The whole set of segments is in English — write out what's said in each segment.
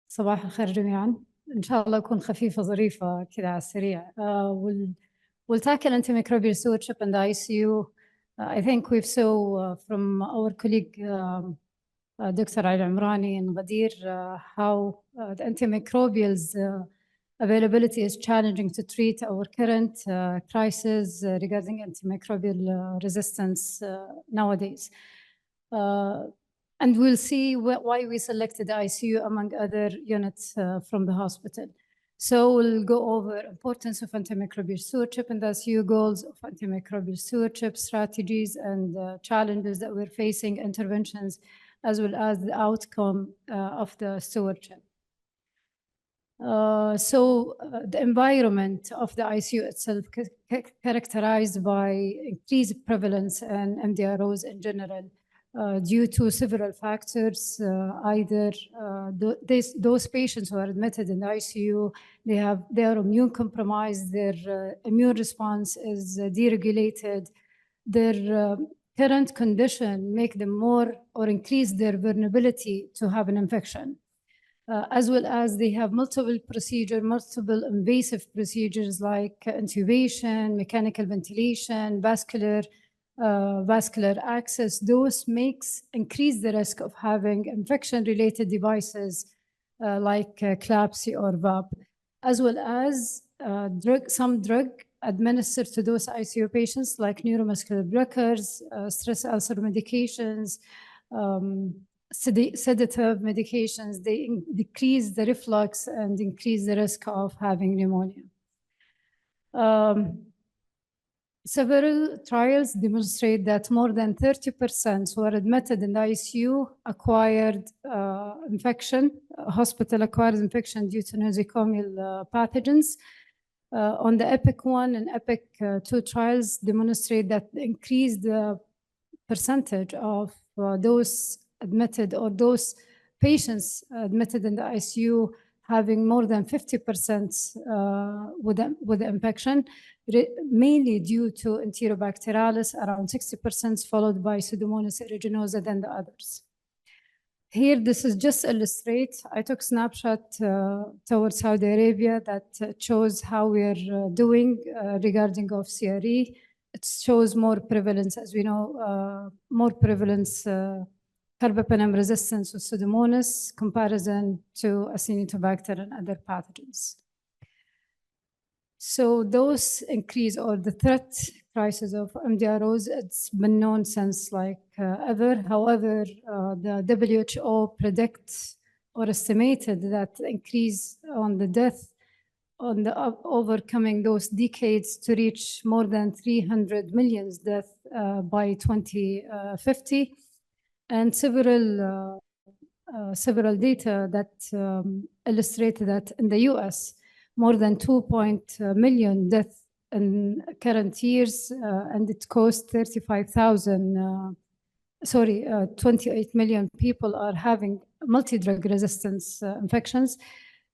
صباح الخير جميعا. إن شاء الله أكون خفيفة ظريفة كذا على السريع. We'll tackle antimicrobial stewardship in the ICU. I think we've saw from our colleague Dr. Ali Amrani and Ghadir how the antimicrobials availability is challenging to treat our current crisis regarding antimicrobial resistance nowadays. And we'll see why we selected the ICU among other units from the hospital. So we'll go over importance of antimicrobial stewardship and the ICU goals of antimicrobial stewardship strategies and challenges that we're facing, interventions, as well as the outcome of the stewardship. The environment of the ICU itself characterized by increased prevalence and MDROs in general. Due to several factors, either those patients who are admitted in the ICU, they are immune compromised, their immune response is deregulated, their current condition make them more or increase their vulnerability to have an infection. As well as they have multiple invasive procedures like intubation, mechanical ventilation, vascular access. Those increase the risk of having infection-related devices like CLABSI or VAP, as well as some drug administered to those ICU patients like neuromuscular blockers, stress ulcer medications, sedative medications. They decrease the reflux and increase the risk of having pneumonia. Several trials demonstrate that more than 30% who are admitted in the ICU acquired infection, hospital-acquired infection due to nosocomial pathogens. On the EPIC-1 and EPIC-2 trials demonstrate that increased the percentage of those admitted or those patients admitted in the ICU having more than 50% with the infection, mainly due to Enterobacterialis, around 60%, followed by Pseudomonas aeruginosa, then the others. Here, this is just illustrate. I took a snapshot towards Saudi Arabia that shows how we are doing regarding of CRE. It shows more prevalence, as we know, more prevalence carbapenem resistance with Pseudomonas comparison to Acinetobacter and other pathogens. So those increase or the threat crisis of MDROs, it's been known since like ever. However, the WHO predicts or estimated that increase on the death on the overcoming those decades to reach more than 300 million deaths by 2050. And several data that illustrated that in the US, more than 2 million deaths in current years, and it cost 28 million people are having multi-drug resistance infections,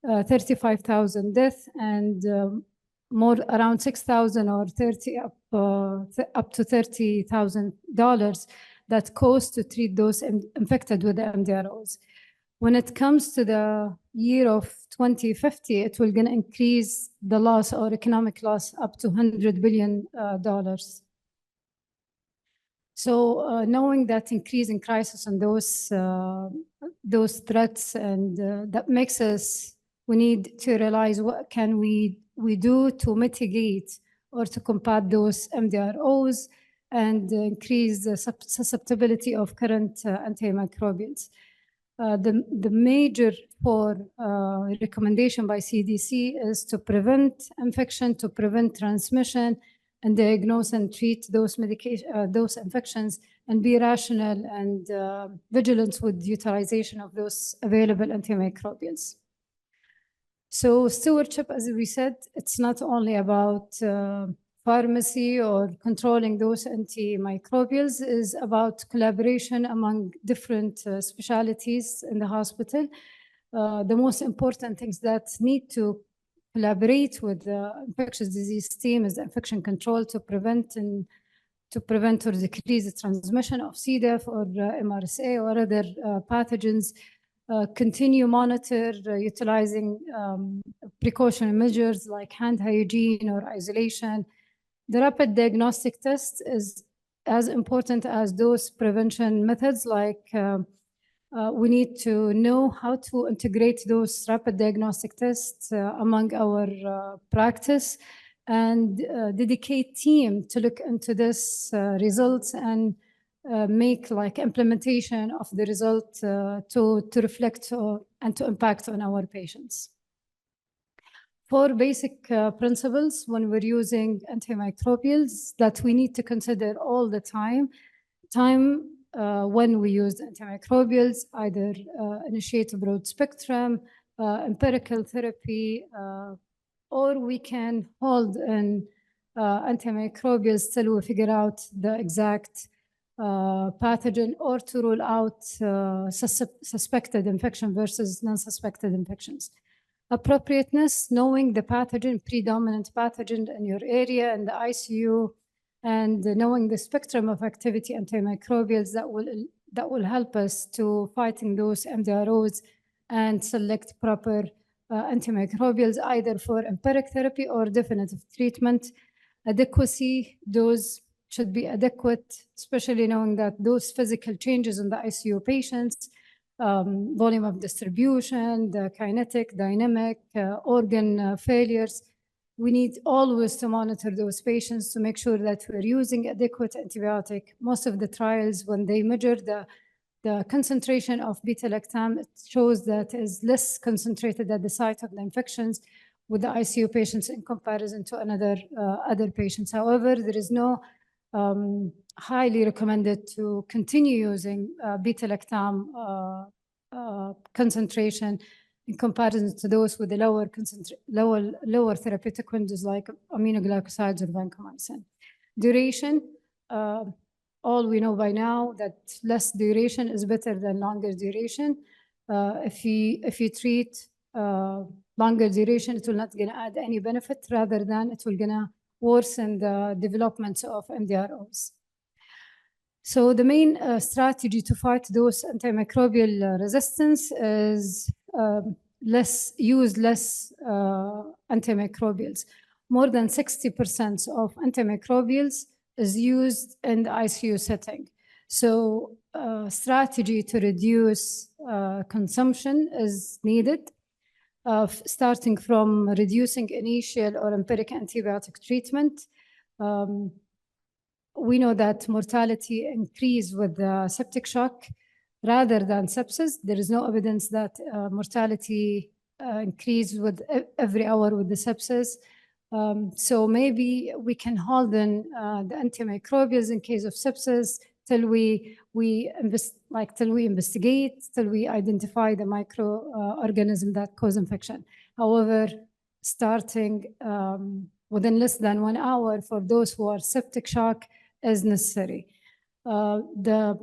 35,000 deaths, and around 6,000 or up to $30,000 that cost to treat those infected with the MDROs. When it comes to the year of 2050, it will gonna increase the loss or economic loss up to $100 billion. So knowing that increasing crisis and those threats, and that makes us, we need to realize what can we do to mitigate or to combat those MDROs and increase the susceptibility of current antimicrobials. The major recommendation by CDC is to prevent infection, to prevent transmission, and diagnose and treat those infections, and be rational and vigilant with utilization of those available antimicrobials. So stewardship, as we said, it's not only about pharmacy or controlling those antimicrobials, is about collaboration among different specialties in the hospital. The most important things that need to collaborate with the infectious disease team is the infection control to prevent or decrease the transmission of C. diff or MRSA or other pathogens. continue monitor utilizing precautionary measures like hand hygiene or isolation. The rapid diagnostic test is as important as those prevention methods, like we need to know how to integrate those rapid diagnostic tests among our practice, and dedicate team to look into this results and make like implementation of the result to reflect and to impact on our patients. 4 basic principles when we're using antimicrobials that we need to consider all the time. When we use antimicrobials, either initiate a broad spectrum, empirical therapy, or we can hold in antimicrobials till we figure out the exact pathogen, or to rule out suspected infection versus non-suspected infections. Appropriateness, knowing the pathogen, predominant pathogen in your area in the ICU, and knowing the spectrum of activity antimicrobials that will help us to fighting those MDROs and select proper antimicrobials either for empiric therapy or definitive treatment. Adequacy, dose should be adequate, especially knowing that those physical changes in the ICU patients, volume of distribution, the kinetic, dynamic, organ failures. We need always to monitor those patients to make sure that we're using adequate antibiotic. Most of the trials, when they measure the concentration of beta-lactam, it shows that is less concentrated at the site of the infections with the ICU patients in comparison to other patients. However, there is no highly recommended to continue using beta-lactam concentration in comparison to those with the lower therapeutic windows like aminoglycosides or vancomycin. Duration, all we know by now that less duration is better than longer duration. If you treat longer duration, it will not gonna add any benefit, rather than it will gonna worsen the development of MDROs. So the main strategy to fight those antimicrobial resistance is use less antimicrobials. More than 60% of antimicrobials is used in the ICU setting. So strategy to reduce consumption is needed, starting from reducing initial or empiric antibiotic treatment. We know that mortality increase with septic shock rather than sepsis. There is no evidence that mortality increase with every hour with the sepsis. So maybe we can hold in the antimicrobials in case of sepsis till we investigate, till we identify the microorganism that cause infection. However, starting within less than 1 hour for those who are septic shock is necessary. The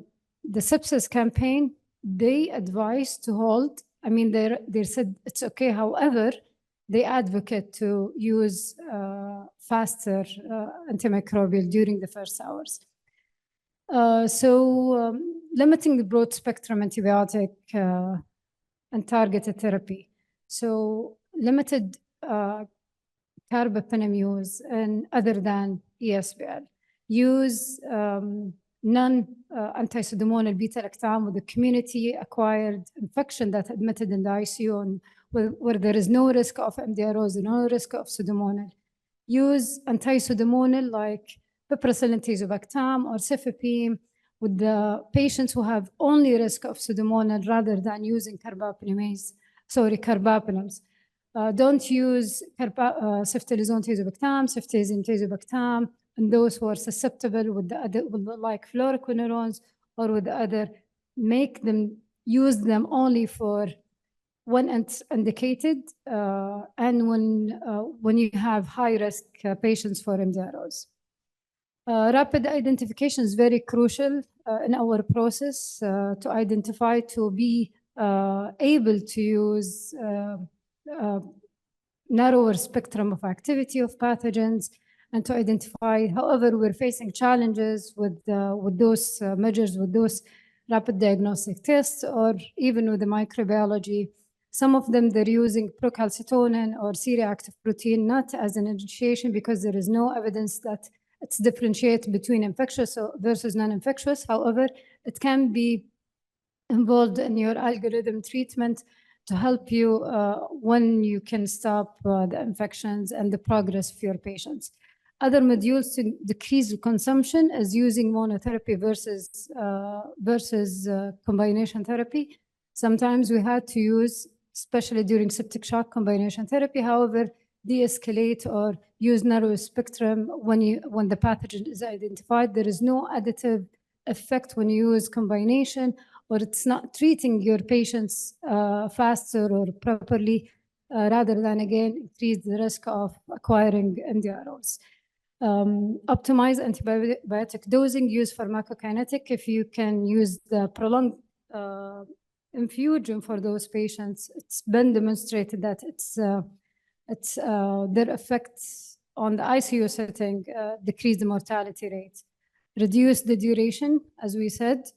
sepsis campaign, they advise to hold. I mean, they said it's okay. However, they advocate to use faster antimicrobial during the first hours. Limiting the broad spectrum antibiotic and targeted therapy. So limited carbapenem use and other than ESBL. Use non-anti-pseudomonal beta-lactam with a community-acquired infection that admitted in the ICU and where there is no risk of MDROs and no risk of pseudomonal. Use anti-pseudomonal like piperacillin tazobactam or cefepime with the patients who have only risk of pseudomonal rather than using carbapenems. Don't use ceftriaxone tazobactam, ceftazine tazobactam, and those who are susceptible with the other, like fluoroquinolones or with the other, use them only for when it's indicated and when you have high-risk patients for MDROs. Rapid identification is very crucial in our process to identify, to be able to use narrower spectrum of activity of pathogens and to identify. However, we're facing challenges with those measures, with those rapid diagnostic tests, or even with the microbiology. Some of them, they're using procalcitonin or C-reactive protein, not as an initiation because there is no evidence that it's differentiated between infectious versus non-infectious. However, it can be involved in your algorithm treatment to help you when you can stop the infections and the progress of your patients. Other modules to decrease consumption is using monotherapy versus combination therapy. Sometimes we had to use, especially during septic shock, combination therapy. However, de-escalate or use narrow spectrum when the pathogen is identified. There is no additive effect when you use combination, or it's not treating your patients faster or properly, rather than, again, increase the risk of acquiring NDROs. Optimize antibiotic dosing, use pharmacokinetic. If you can use the prolonged infusion for those patients, it's been demonstrated that their effects on the ICU setting decrease the mortality rate, reduce the duration, as we said.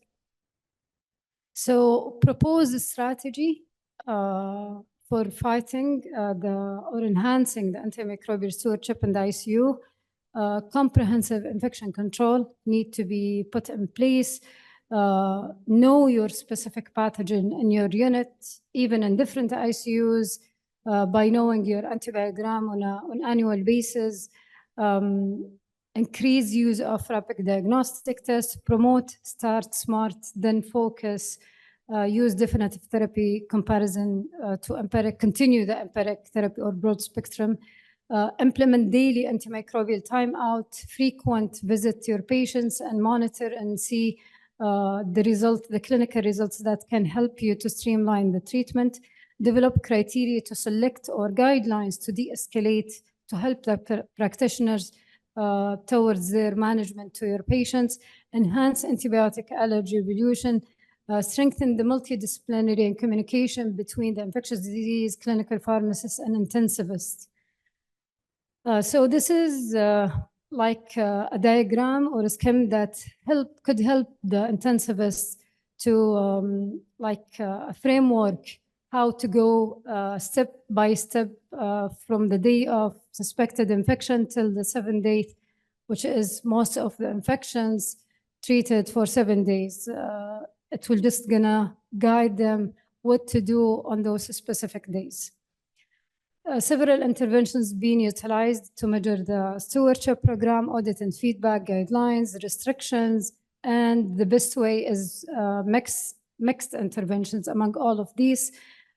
So propose a strategy for fighting or enhancing the antimicrobial stewardship in the ICU. Comprehensive infection control need to be put in place. Know your specific pathogen in your unit, even in different ICUs, by knowing your antibiogram on an annual basis. Increase use of rapid diagnostic tests, promote start smart, then focus, use definitive therapy comparison to empiric, continue the empiric therapy or broad spectrum. Implement daily antimicrobial timeout, frequent visit to your patients and monitor and see the clinical results that can help you to streamline the treatment. Develop criteria to select or guidelines to de-escalate to help the practitioners towards their management to your patients. Enhance antibiotic allergy evolution. Strengthen the multidisciplinary and communication between the infectious disease, clinical pharmacists, and intensivists. So this is like a diagram or a scheme that could help the intensivists to a framework how to go step by step from the day of suspected infection till the 7th day, which is most of the infections treated for 7 days. It will just gonna guide them what to do on those specific days. Several interventions being utilized to measure the stewardship program, audit and feedback guidelines, restrictions, and the best way is mixed interventions among all of these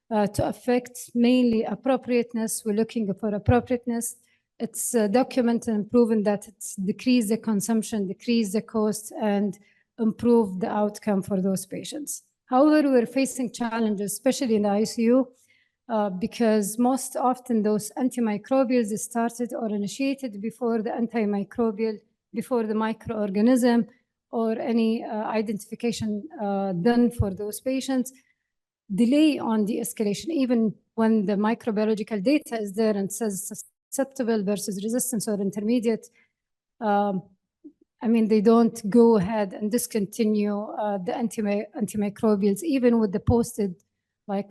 to affect mainly appropriateness. We're looking for appropriateness. It's documented and proven that it's decrease the consumption, decrease the cost, and improve the outcome for those patients. However, we're facing challenges, especially in the ICU, because most often those antimicrobials started or initiated before the microorganism or any identification done for those patients. Delay on de-escalation, even when the microbiological data is there and says susceptible versus resistance or intermediate. I mean, they don't go ahead and discontinue the antimicrobials, even with the posted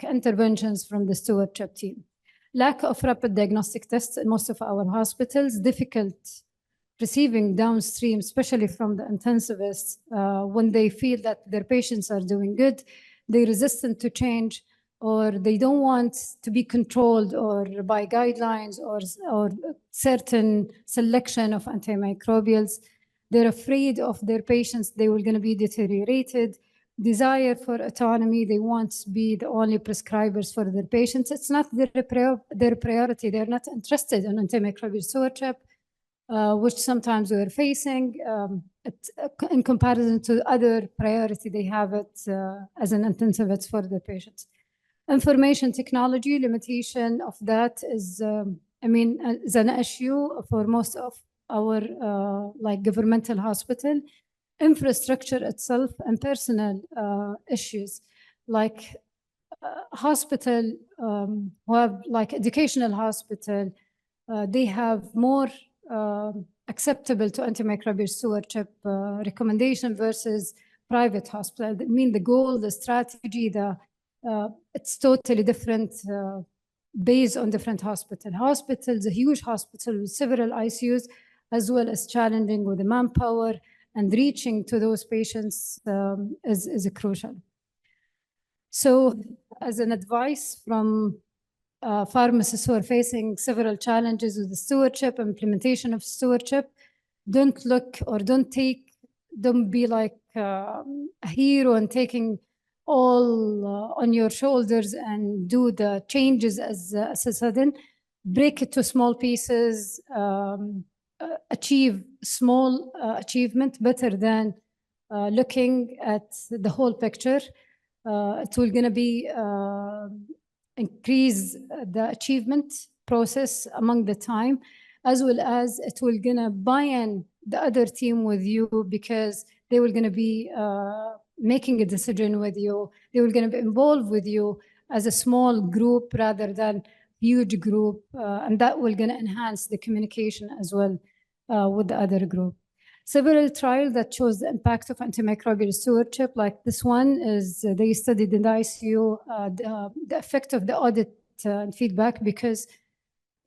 interventions from the stewardship team. Lack of rapid diagnostic tests in most of our hospitals, difficult receiving downstream, especially from the intensivists, when they feel that their patients are doing good, they're resistant to change, or they don't want to be controlled or by guidelines or certain selection of antimicrobials. They're afraid of their patients, they were going to be deteriorated. Desire for autonomy, they want to be the only prescribers for their patients. It's not their priority. They're not interested in antimicrobial stewardship, which sometimes we're facing in comparison to other priority they have it as an intensivist for their patients. Information technology limitation of that is, is an issue for most of our governmental hospital. Infrastructure itself and personal issues, like hospital who have educational hospital, they have more acceptable to antimicrobial stewardship recommendation versus private hospital. I mean, the goal, the strategy, it's totally different based on different hospitals, a huge hospital with several ICUs, as well as challenging with the manpower, and reaching to those patients is crucial. So as an advice from pharmacists who are facing several challenges with the stewardship, implementation of stewardship, don't be like a hero and taking all on your shoulders and do the changes as a sudden. Break it to small pieces, achieve small achievement better than looking at the whole picture. It will gonna be increase the achievement process among the time, as well as it will gonna buy-in the other team with you, because they will gonna be making a decision with you. They will gonna be involved with you as a small group rather than huge group, and that will gonna enhance the communication as well with the other group. Several trials that shows the impact of antimicrobial stewardship, like this one, is they studied in the ICU the effect of the audit and feedback, because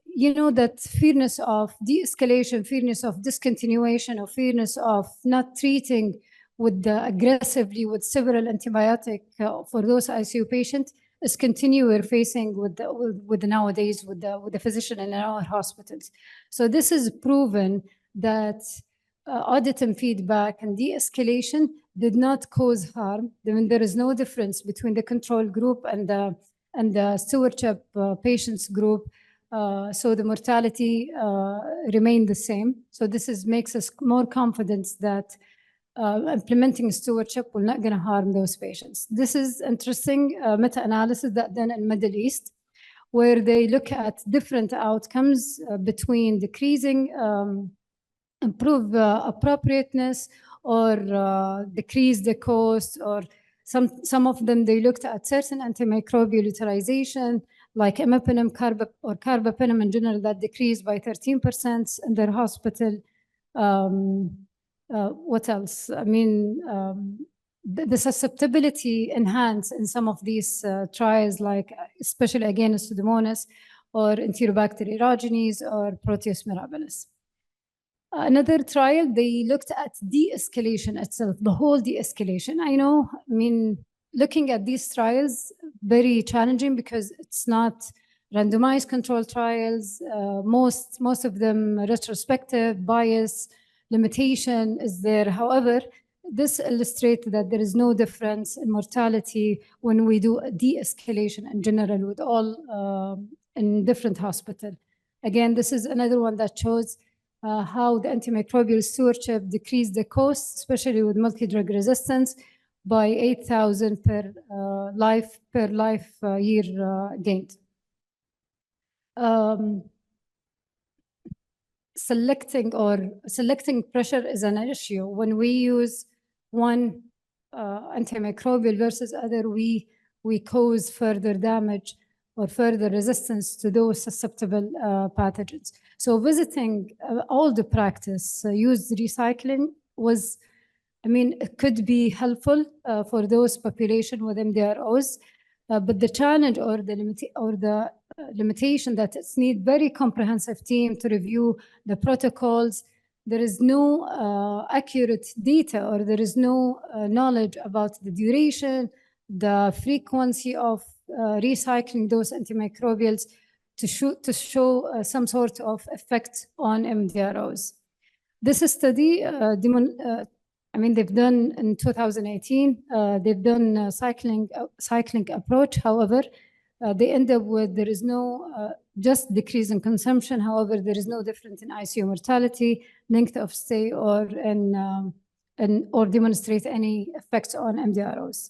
you know that fearness of de-escalation, fearness of discontinuation, or fearness of not treating aggressively with several antibiotic for those ICU patients is we're facing with nowadays with the physician in our hospitals. So this is proven that audit and feedback and de-escalation did not cause harm. I mean, there is no difference between the control group and the stewardship patients group. So the mortality remained the same. So this makes us more confident that implementing stewardship will not going to harm those patients. This is interesting meta-analysis that done in Middle East, where they look at different outcomes between decreasing improve appropriateness or decrease the cost, or some of them they looked at certain antimicrobial utilization like imipenem or carbapenem in general that decreased by 13% in their hospital. What else? I mean, the susceptibility enhanced in some of these trials, like especially again Pseudomonas or Enterobacter aerogenes or Proteus mirabilis. Another trial, they looked at de-escalation itself, the whole de-escalation. I know, I mean, looking at these trials, very challenging because it's not randomized controlled trials. Most of them retrospective, bias, limitation is there. However, this illustrates that there is no difference in mortality when we do a de-escalation in general with all in different hospitals. Again, this is another one that shows how the antimicrobial stewardship decreased the cost, especially with multi-drug resistance, by 8,000 per life year gained. Selecting pressure is an issue. When we use one antimicrobial versus other, we cause further damage or further resistance to those susceptible pathogens. So visiting all the practice used recycling was, I mean, it could be helpful for those population with MDROs, but the challenge or the limitation that it's need very comprehensive team to review the protocols. There is no accurate data, or there is no knowledge about the duration, the frequency of recycling those antimicrobials to show some sort of effect on MDROs. This study, I mean, they've done in 2018, they've done cycling approach. However, they end up with there is no just decrease in consumption. However, there is no difference in ICU mortality, length of stay, or or demonstrate any effects on MDROs.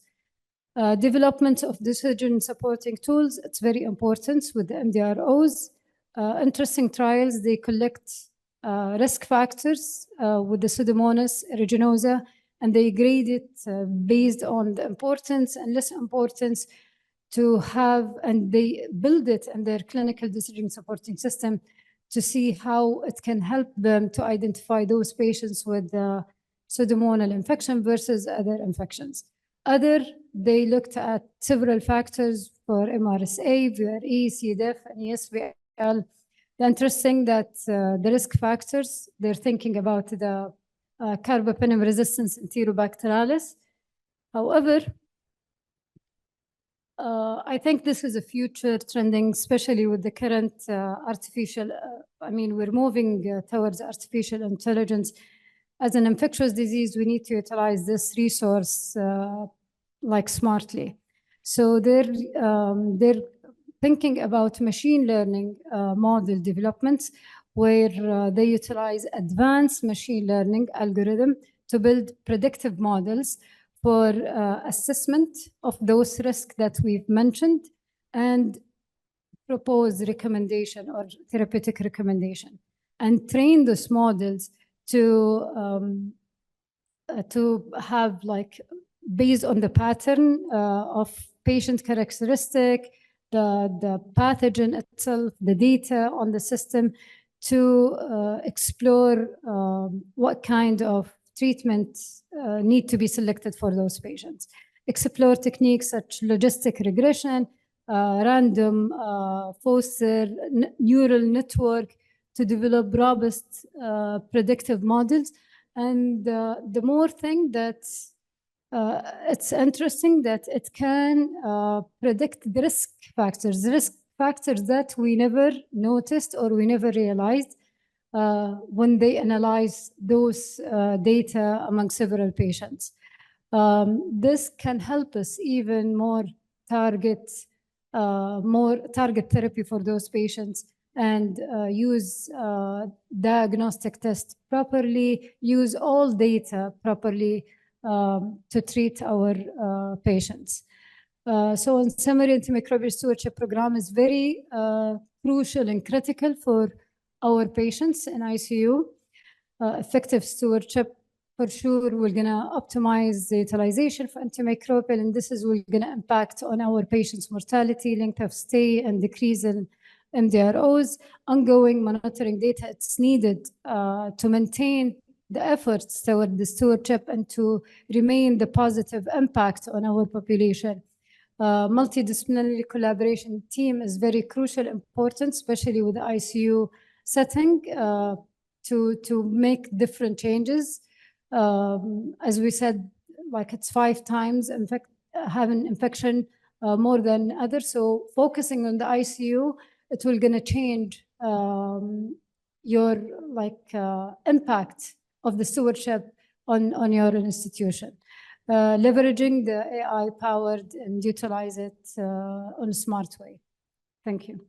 Development of decision supporting tools, it's very important with the MDROs. Interesting trials, they collect risk factors with the Pseudomonas aeruginosa, and they grade it based on the importance and less importance to have, and they build it in their clinical decision supporting system to see how it can help them to identify those patients with pseudomonal infection versus other infections. They looked at several factors for MRSA, VRE, C. diff, and ESBL. The interesting that the risk factors, they're thinking about the carbapenem resistance enterobacterialis. However, I think this is a future trending, especially with the current artificial, we're moving towards artificial intelligence. As an infectious disease, we need to utilize this resource like smartly. So they're thinking about machine learning model developments where they utilize advanced machine learning algorithm to build predictive models for assessment of those risks that we've mentioned and propose recommendation or therapeutic recommendation, and train those models to have like based on the pattern of patient characteristic, the pathogen itself, the data on the system, to explore what kind of treatment need to be selected for those patients. Explore techniques such logistic regression, random foster neural network to develop robust predictive models. And the more thing that it's interesting that it can predict the risk factors that we never noticed or we never realized when they analyze those data among several patients. This can help us even more target therapy for those patients and use diagnostic tests properly, use all data properly to treat our patients. So in summary, antimicrobial stewardship program is very crucial and critical for our patients in ICU. Effective stewardship, for sure, we're gonna optimize the utilization for antimicrobial, and this is gonna impact on our patients' mortality, length of stay, and decrease in MDROs. Ongoing monitoring data, it's needed to maintain the efforts toward the stewardship and to remain the positive impact on our population. Multidisciplinary collaboration team is very crucial, important, especially with the ICU setting, to make different changes. As we said, like it's 5 times having infection more than others. So focusing on the ICU, it will gonna change your impact of the stewardship on your institution. Leveraging the AI powered and utilize it on a smart way. Thank you.